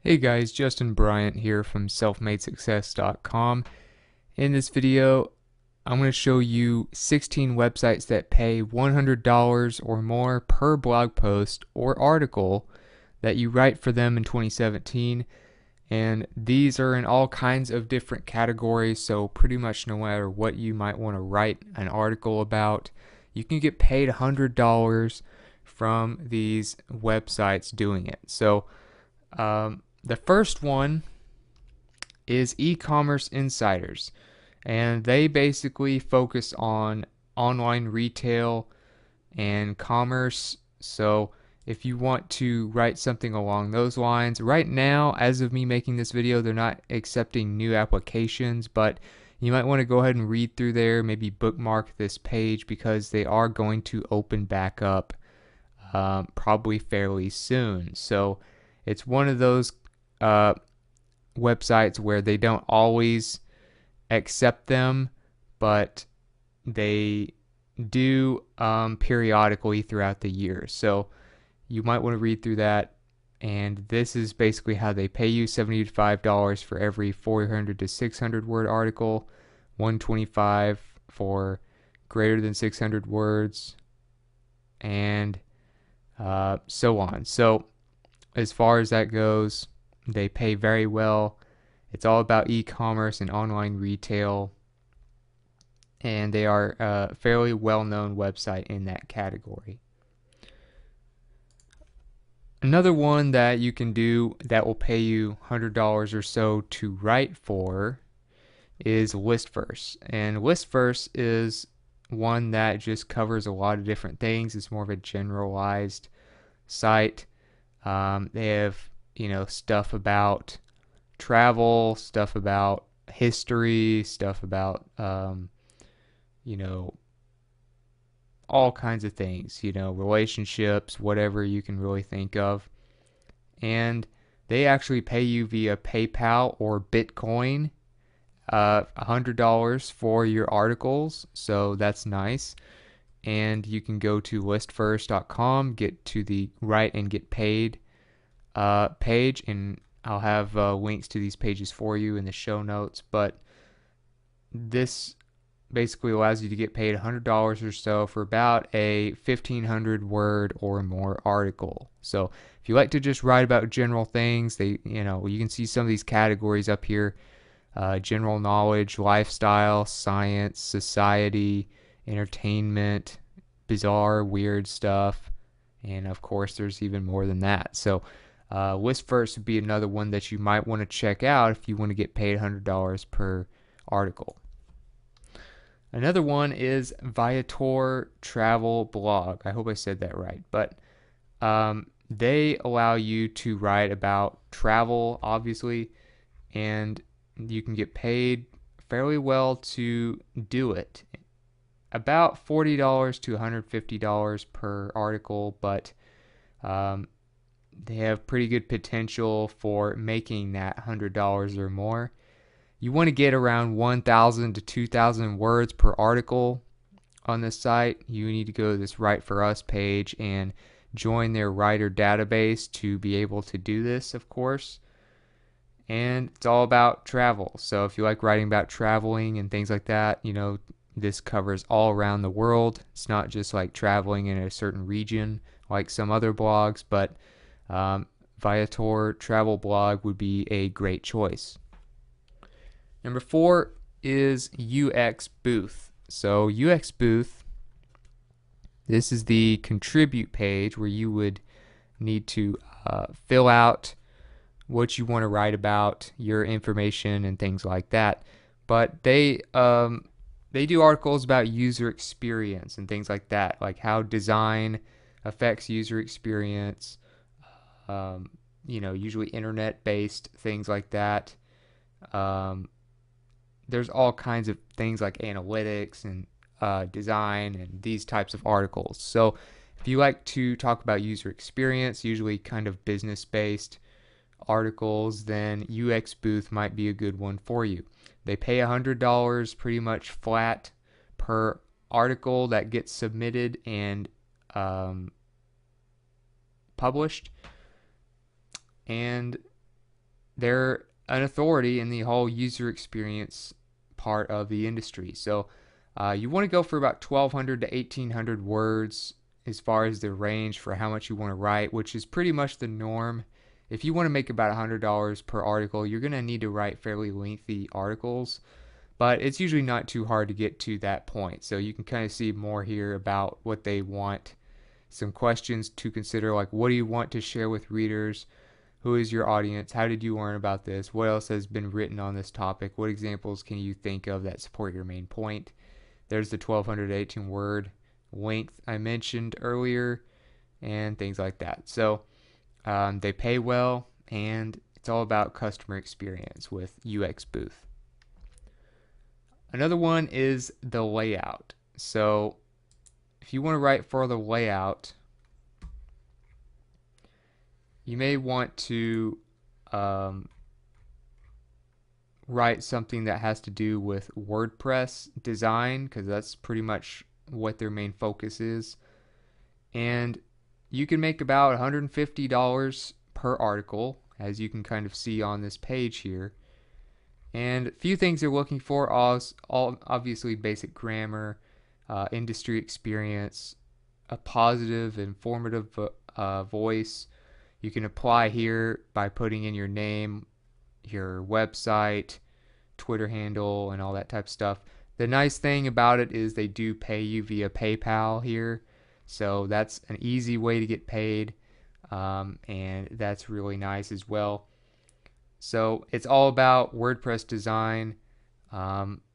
Hey guys, Justin Bryant here from selfmadesuccess.com. In this video, I'm going to show you 16 websites that pay $100 or more per blog post or article that you write for them in 2017. And these are in all kinds of different categories, so pretty much no matter what you might want to write an article about, you can get paid $100 from these websites doing it. So, the first one is e-commerce insiders, and they basically focus on online retail and commerce. So if you want to write something along those lines, right now, as of me making this video, they're not accepting new applications, but you might want to go ahead and read through there, maybe bookmark this page because they are going to open back up probably fairly soon. So it's one of those uh, websites where they don't always accept them, but they do periodically throughout the year. So you might want to read through that. And this is basically how they pay you: $75 for every 400 to 600 word article, 125 for greater than 600 words, and so on. So as far as that goes, they pay very well. It's all about e-commerce and online retail, and they are a fairly well-known website in that category. Another one that you can do that will pay you $100 or so to write for is Listverse. And Listverse is one that just covers a lot of different things. It's more of a generalized site. They have, stuff about travel, stuff about history, stuff about, you know, all kinds of things, relationships, whatever you can really think of. And they actually pay you via PayPal or Bitcoin, $100 for your articles. So that's nice. And you can go to listverse.com, get to the write and get paid page, and I'll have links to these pages for you in the show notes. But this basically allows you to get paid $100 or so for about a 1,500 word or more article. So if you like to just write about general things, you can see some of these categories up here: general knowledge, lifestyle, science, society, entertainment, bizarre, weird stuff, and of course there's even more than that. So Listverse would be another one that you might want to check out if you want to get paid $100 per article. Another one is Viator Travel Blog. I hope I said that right. But they allow you to write about travel, obviously, and you can get paid fairly well to do it. About $40 to $150 per article, but they have pretty good potential for making that $100 or more. You want to get around 1,000 to 2,000 words per article on this site. You need to go to this Write For Us page and join their writer database to be able to do this, of course. And it's all about travel. So if you like writing about traveling and things like that, this covers all around the world. It's not just like traveling in a certain region like some other blogs, but Viator Travel Blog would be a great choice. Number 4 is UX Booth. So UX Booth, this is the contribute page where you would need to fill out what you want to write about, your information and things like that. But they do articles about user experience and things like that, like how design affects user experience, usually internet-based things like that. There's all kinds of things like analytics and design and these types of articles. So if you like to talk about user experience, usually kind of business-based articles, then UX Booth might be a good one for you. They pay $100 pretty much flat per article that gets submitted and published. And they're an authority in the whole user experience part of the industry. So you want to go for about 1,200 to 1,800 words as far as the range for how much you want to write, which is pretty much the norm. If you want to make about $100 per article, you're going to need to write fairly lengthy articles, but it's usually not too hard to get to that point. So you can kind of see more here about what they want. Some questions to consider, like what do you want to share with readers? Who is your audience? How did you learn about this? What else has been written on this topic? What examples can you think of that support your main point? There's the 1,200 to 18 word length I mentioned earlier, and things like that. So they pay well, and it's all about customer experience with UX Booth. Another one is the layout. So if you want to write for the layout, you may want to write something that has to do with WordPress design, because that's pretty much what their main focus is. And you can make about $150 per article, as you can kind of see on this page here. And a few things they're looking for, all obviously basic grammar, industry experience, a positive, informative voice. You can apply here by putting in your name, your website, Twitter handle, and all that type of stuff. The nice thing about it is they do pay you via PayPal here, so that's an easy way to get paid, and that's really nice as well. So it's all about WordPress design,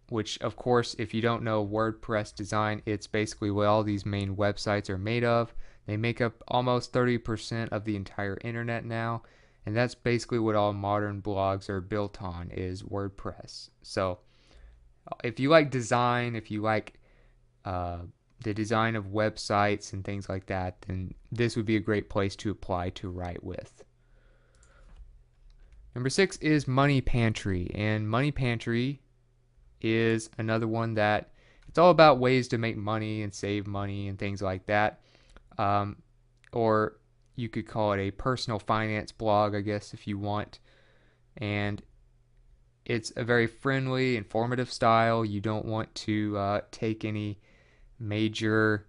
which of course, if you don't know WordPress design, it's basically what all these main websites are made of. They make up almost 30% of the entire internet now, and that's basically what all modern blogs are built on, is WordPress. So if you like design, if you like the design of websites and things like that, then this would be a great place to apply to write with. Number 6 is Money Pantry, and Money Pantry is another one that it's all about ways to make money and save money and things like that. Or you could call it a personal finance blog, I guess, if you want. And it's a very friendly, informative style. You don't want to take any major,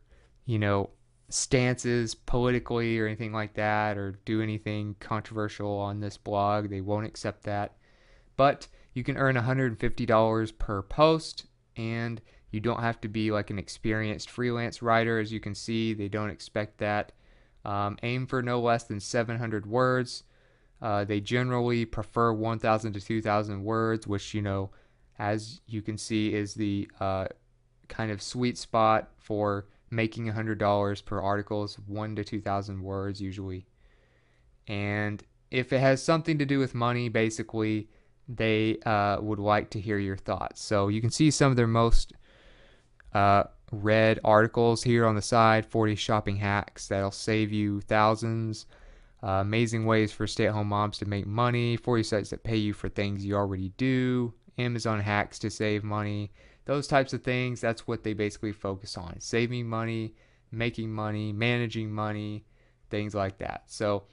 stances politically or anything like that, or do anything controversial on this blog. They won't accept that. But you can earn $150 per post, and you don't have to be like an experienced freelance writer. As you can see, they don't expect that. Aim for no less than 700 words. They generally prefer 1,000 to 2,000 words, which, as you can see, is the kind of sweet spot for making $100 per article, is 1,000 to 2,000 words usually. And if it has something to do with money, basically, they would like to hear your thoughts. So you can see some of their most read articles here on the side. 40 shopping hacks that'll save you thousands. Amazing ways for stay-at-home moms to make money. 40 sites that pay you for things you already do. Amazon hacks to save money. Those types of things, that's what they basically focus on. Saving money, making money, managing money, things like that. So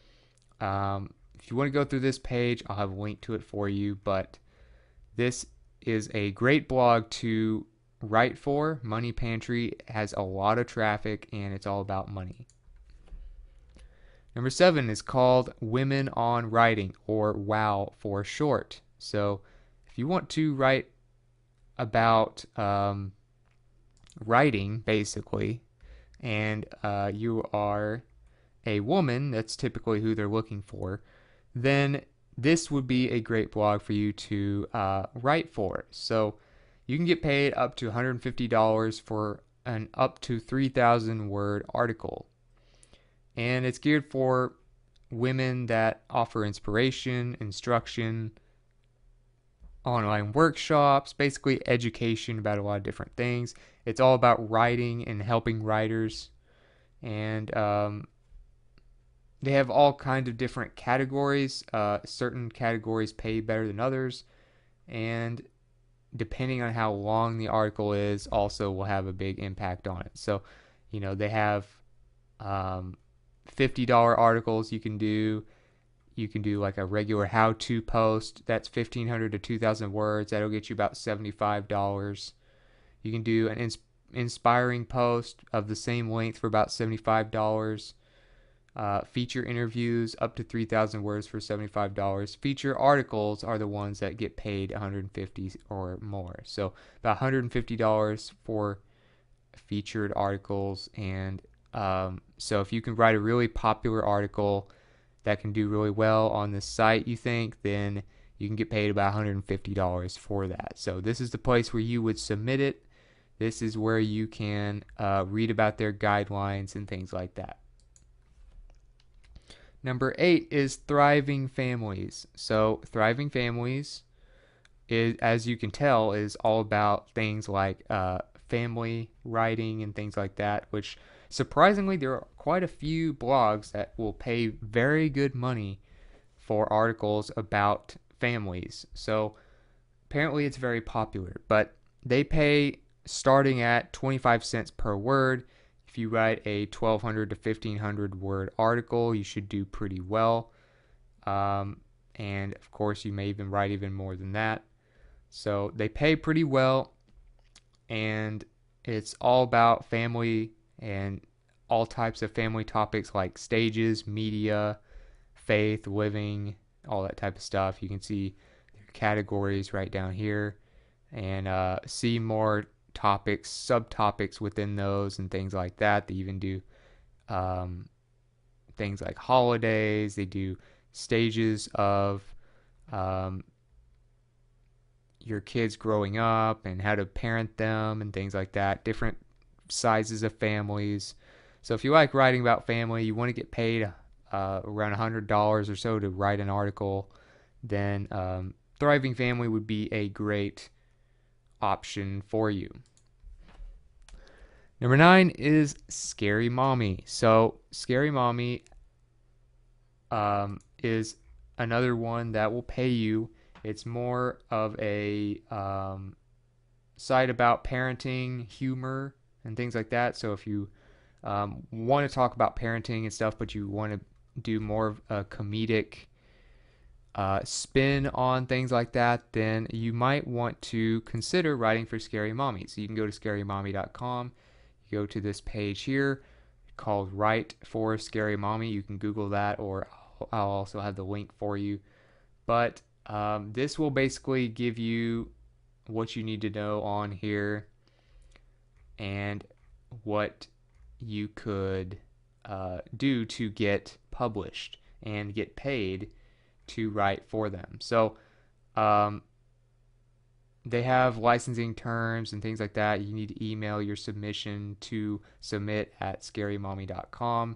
if you want to go through this page, I'll have a link to it for you. But this is a great blog to write for. Money Pantry has a lot of traffic, and it's all about money. Number 7 is called Women on Writing, or WOW for short. So if you want to write about writing, basically, and you are a woman, that's typically who they're looking for, then this would be a great blog for you to write for. So you can get paid up to $150 for an up to 3,000 word article. And it's geared for women that offer inspiration, instruction, online workshops, basically education about a lot of different things. It's all about writing and helping writers. And they have all kinds of different categories. Certain categories pay better than others. And depending on how long the article is, also will have a big impact on it. So, they have $50 articles you can do. you can do like a regular how-to post that's 1,500 to 2,000 words. That'll get you about $75. You can do an inspiring post of the same length for about $75. Feature interviews up to 3,000 words for $75. Feature articles are the ones that get paid $150 or more. So about $150 for featured articles. And so if you can write a really popular article that can do really well on this site, you think, then you can get paid about $150 for that. So this is the place where you would submit it. This is where you can read about their guidelines and things like that. Number 8 is Thriving Families. So Thriving Families is, as you can tell, is all about things like family writing and things like that, which surprisingly there are quite a few blogs that will pay very good money for articles about families. So apparently it's very popular, but they pay starting at 25 cents per word. If you write a 1,200 to 1,500 word article, you should do pretty well. And of course, you may even write even more than that. So they pay pretty well, and it's all about family and all types of family topics like stages, media, faith, living, all that type of stuff. You can see their categories right down here and see more topics, subtopics within those and things like that. They even do things like holidays. They do stages of your kids growing up and how to parent them and things like that. Different sizes of families. So if you like writing about family, you want to get paid around $100 or so to write an article, then Thriving Family would be a great option for you. Number 9 is Scary Mommy. So Scary Mommy is another one that will pay you. It's more of a site about parenting, humor, and things like that. So if you want to talk about parenting and stuff, but you want to do more of a comedic spin on things like that, then you might want to consider writing for Scary Mommy. So you can go to scarymommy.com. You go to this page here called Write for Scary Mommy. You can Google that, or I'll also have the link for you. But this will basically give you what you need to know on here and what you could do to get published and get paid to write for them. So they have licensing terms and things like that. You need to email your submission to submit@scarymommy.com.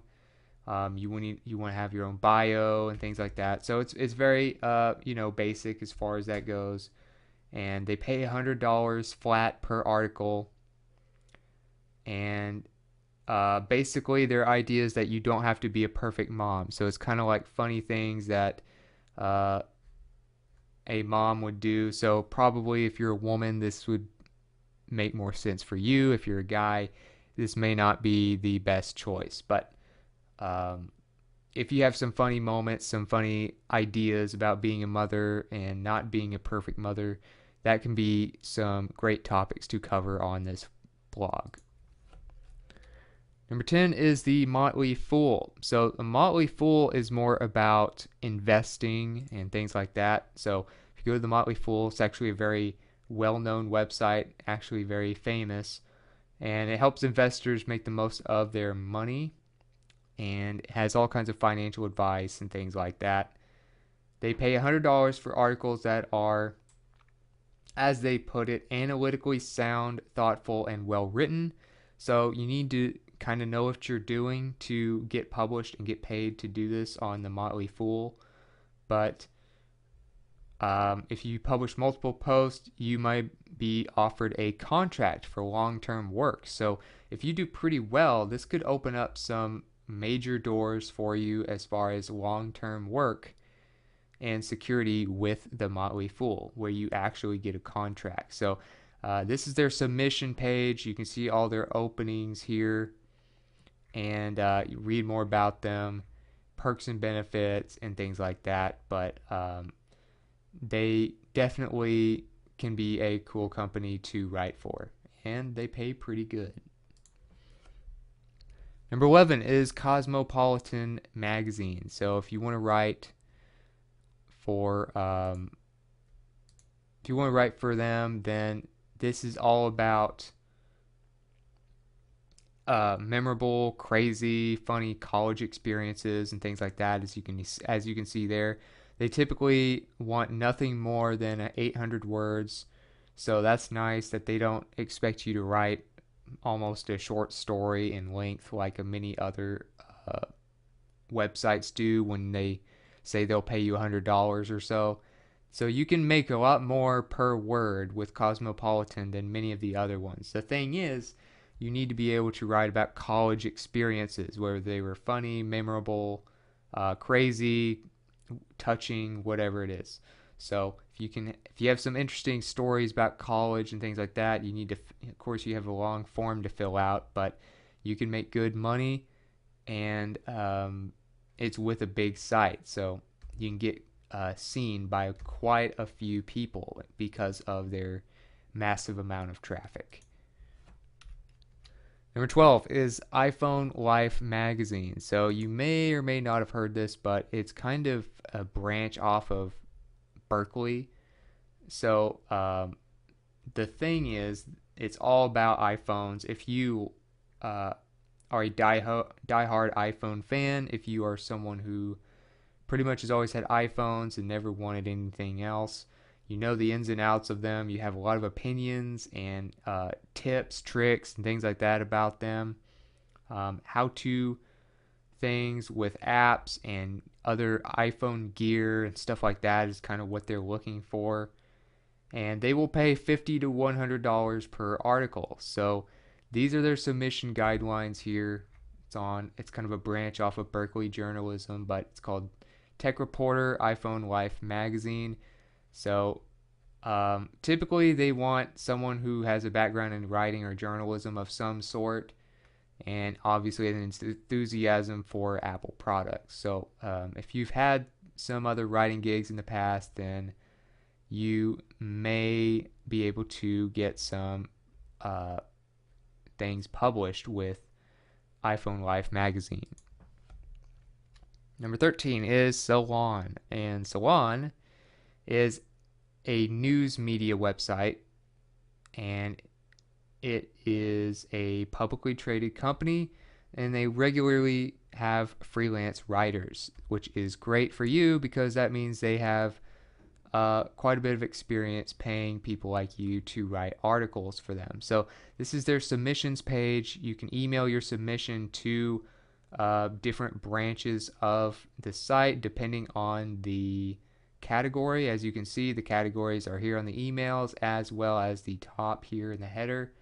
You want to have your own bio and things like that. So it's very basic as far as that goes. And they pay $100 flat per article. And basically their idea is that you don't have to be a perfect mom. So it's kind of like funny things that a mom would do. So probably if you're a woman, this would make more sense for you. If you're a guy, this may not be the best choice. But if you have some funny moments, some funny ideas about being a mother and not being a perfect mother, that can be some great topics to cover on this blog. Number 10 is the Motley Fool. So the Motley Fool is more about investing and things like that. So if you go to the Motley Fool, it's actually a very well-known website, actually very famous, and it helps investors make the most of their money, and it has all kinds of financial advice and things like that. They pay $100 for articles that are, as they put it, analytically sound, thoughtful, and well written. So you need to kind of know what you're doing to get published and get paid to do this on the Motley Fool. But if you publish multiple posts, you might be offered a contract for long-term work. So if you do pretty well, this could open up some major doors for you as far as long-term work and security with the Motley Fool, where you actually get a contract. So this is their submission page. You can see all their openings here, and you read more about them. perks and benefits and things like that, but they definitely can be a cool company to write for, and they pay pretty good. Number 11 is Cosmopolitan Magazine. So if you want to write for them, then this is all about memorable, crazy, funny college experiences and things like that. As you can see there, they typically want nothing more than 800 words. So that's nice that they don't expect you to write almost a short story in length like many other websites do when they say they'll pay you $100 or so. So you can make a lot more per word with Cosmopolitan than many of the other ones. The thing is, you need to be able to write about college experiences, whether they were funny, memorable, crazy, touching, whatever it is. So if you have some interesting stories about college and things like that, you need to, of course, you have a long form to fill out, but you can make good money, and it's with a big site, so you can get seen by quite a few people because of their massive amount of traffic. Number 12 is iPhone Life Magazine. So you may or may not have heard this, but it's kind of a branch off of Berkeley. So the thing is, it's all about iPhones. If you are a diehard iPhone fan, if you are someone who pretty much has always had iPhones and never wanted anything else, you know the ins and outs of them. You have a lot of opinions and tips, tricks, and things like that about them. How-to things with apps and other iPhone gear and stuff like that is kind of what they're looking for. And they will pay $50 to $100 per article. So these are their submission guidelines here. It's kind of a branch off of Berkeley journalism, but it's called Tech Reporter iPhone Life Magazine. So typically they want someone who has a background in writing or journalism of some sort, and obviously an enthusiasm for Apple products. So if you've had some other writing gigs in the past, then you may be able to get some things published with iPhone Life Magazine. Number 13 is Salon, and Salon is a news media website, and it is a publicly traded company, and they regularly have freelance writers, which is great for you because that means they have quite a bit of experience paying people like you to write articles for them. So this is their submissions page. You can email your submission to different branches of the site depending on the category. As you can see, the categories are here on the emails as well as the top here in the header.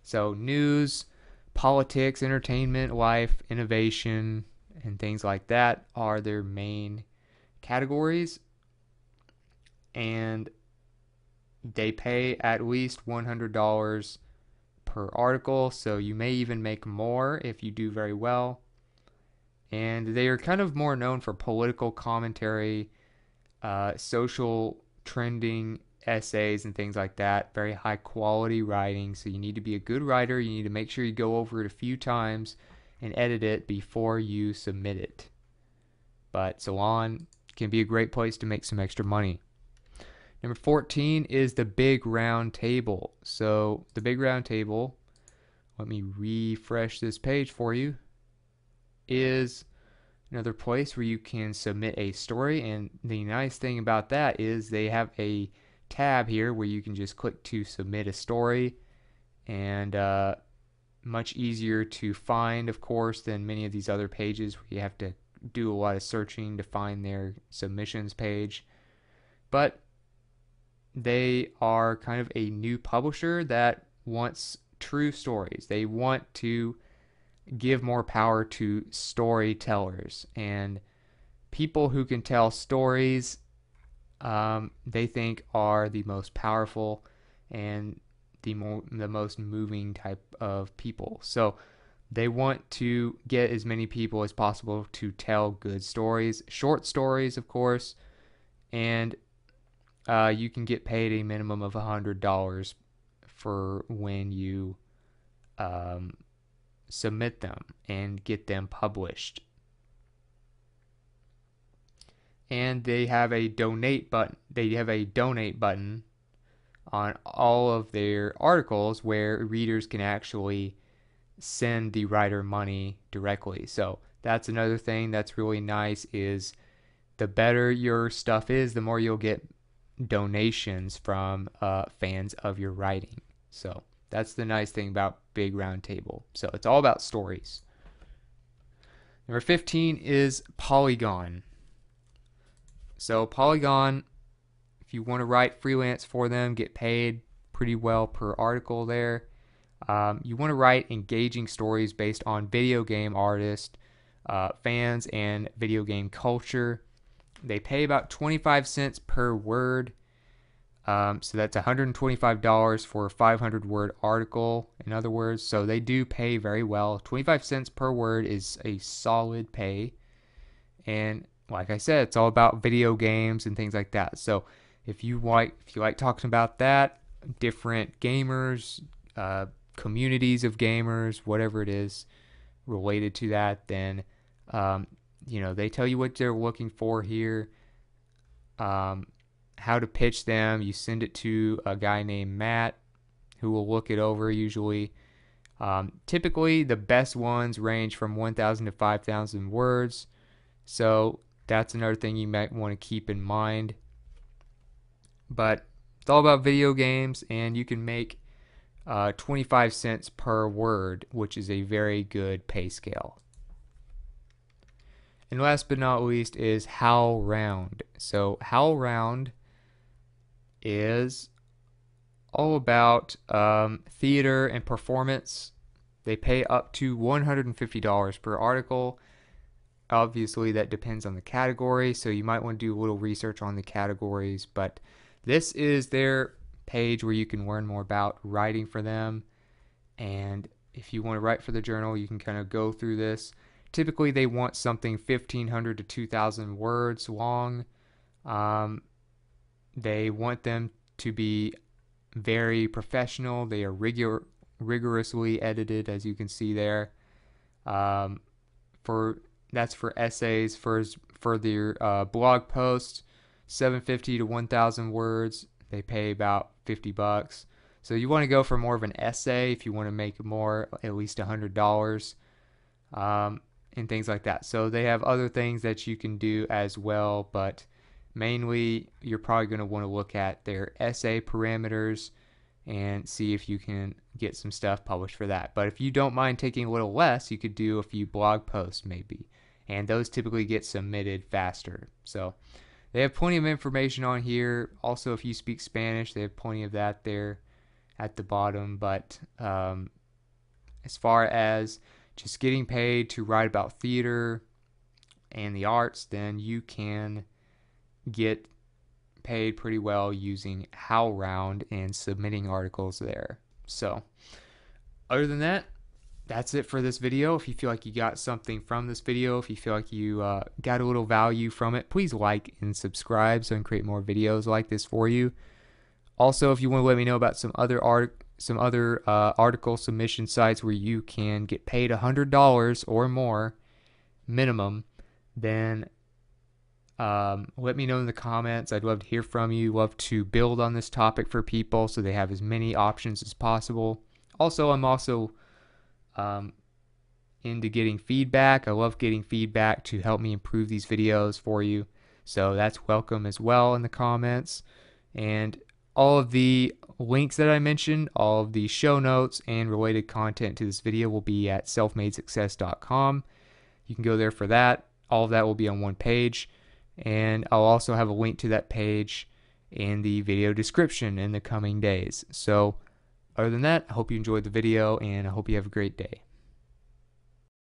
So news, politics, entertainment, life, innovation, and things like that are their main categories, and they pay at least $100 per article, so you may even make more if you do very well. And they are kind of more known for political commentary, social trending essays and things like that. Very high quality writing, so you need to be a good writer. You need to make sure you go over it a few times and edit it before you submit it. But Salon can be a great place to make some extra money. Number 14 is the Big Round Table. So the Big Round Table, let me refresh this page for you, is another place where you can submit a story. And the nice thing about that is they have a tab here where you can just click to submit a story, and much easier to find, of course, than many of these other pages where you have to do a lot of searching to find their submissions page. But they are kind of a new publisher that wants true stories. They want to give more power to storytellers and people who can tell stories. They think are the most powerful and the most moving type of people. So They want to get as many people as possible to tell good stories, short stories, of course, and you can get paid a minimum of $100 for when you submit them and get them published. And they have a donate button. They have a donate button on all of their articles where readers can actually send the writer money directly. So that's another thing that's really nice, is the better your stuff is, the more you'll get donations from fans of your writing. So that's the nice thing about Big Round Table. So it's all about stories. Number 15 is Polygon. So Polygon, if you want to write freelance for them, get paid pretty well per article there. You want to write engaging stories based on video game artists, fans, and video game culture. They pay about 25 cents per word. So that's $125 for a 500-word article, in other words. So they do pay very well. 25 cents per word is a solid pay. And like I said, it's all about video games and things like that. So if you like talking about that, different gamers, communities of gamers, whatever it is related to that, then they tell you what they're looking for here, how to pitch them. You send it to a guy named Matt who will look it over usually. Typically, the best ones range from 1,000 to 5,000 words. So that's another thing you might want to keep in mind. But it's all about video games, and you can make 25 cents per word, which is a very good pay scale. And last but not least is HowlRound. So HowlRound is all about theater and performance. They pay up to $150 per article. Obviously, that depends on the category, so you might want to do a little research on the categories, but this is their page where you can learn more about writing for them. And if you want to write for the journal, you can kind of go through this. Typically, they want something 1,500 to 2,000 words long. They want them to be very professional. They are rigorously edited, as you can see there. That's for essays. For their blog posts, 750 to 1,000 words. They pay about $50. So you want to go for more of an essay if you want to make more, at least $100, and things like that. So they have other things that you can do as well, but mainly you're probably going to want to look at their essay parameters and see if you can get some stuff published for that. But if you don't mind taking a little less, you could do a few blog posts maybe, and those typically get submitted faster. So they have plenty of information on here. Also, if you speak Spanish, they have plenty of that there at the bottom. But as far as just getting paid to write about theater and the arts, then you can get paid pretty well using HowlRound and submitting articles there. So other than that, that's it for this video. If you feel like you got something from this video, if you feel like you got a little value from it, please like and subscribe so I can create more videos like this for you. Also, if you want to let me know about some other article submission sites where you can get paid $100 or more minimum, then let me know in the comments. I'd love to hear from you. Love to build on this topic for people so they have as many options as possible. Also, I'm also into getting feedback. I love getting feedback to help me improve these videos for you. So that's welcome as well in the comments. And all of the links that I mentioned, all of the show notes and related content to this video will be at selfmadesuccess.com. You can go there for that. All of that will be on one page. And I'll also have a link to that page in the video description in the coming days. So other than that, I hope you enjoyed the video and I hope you have a great day.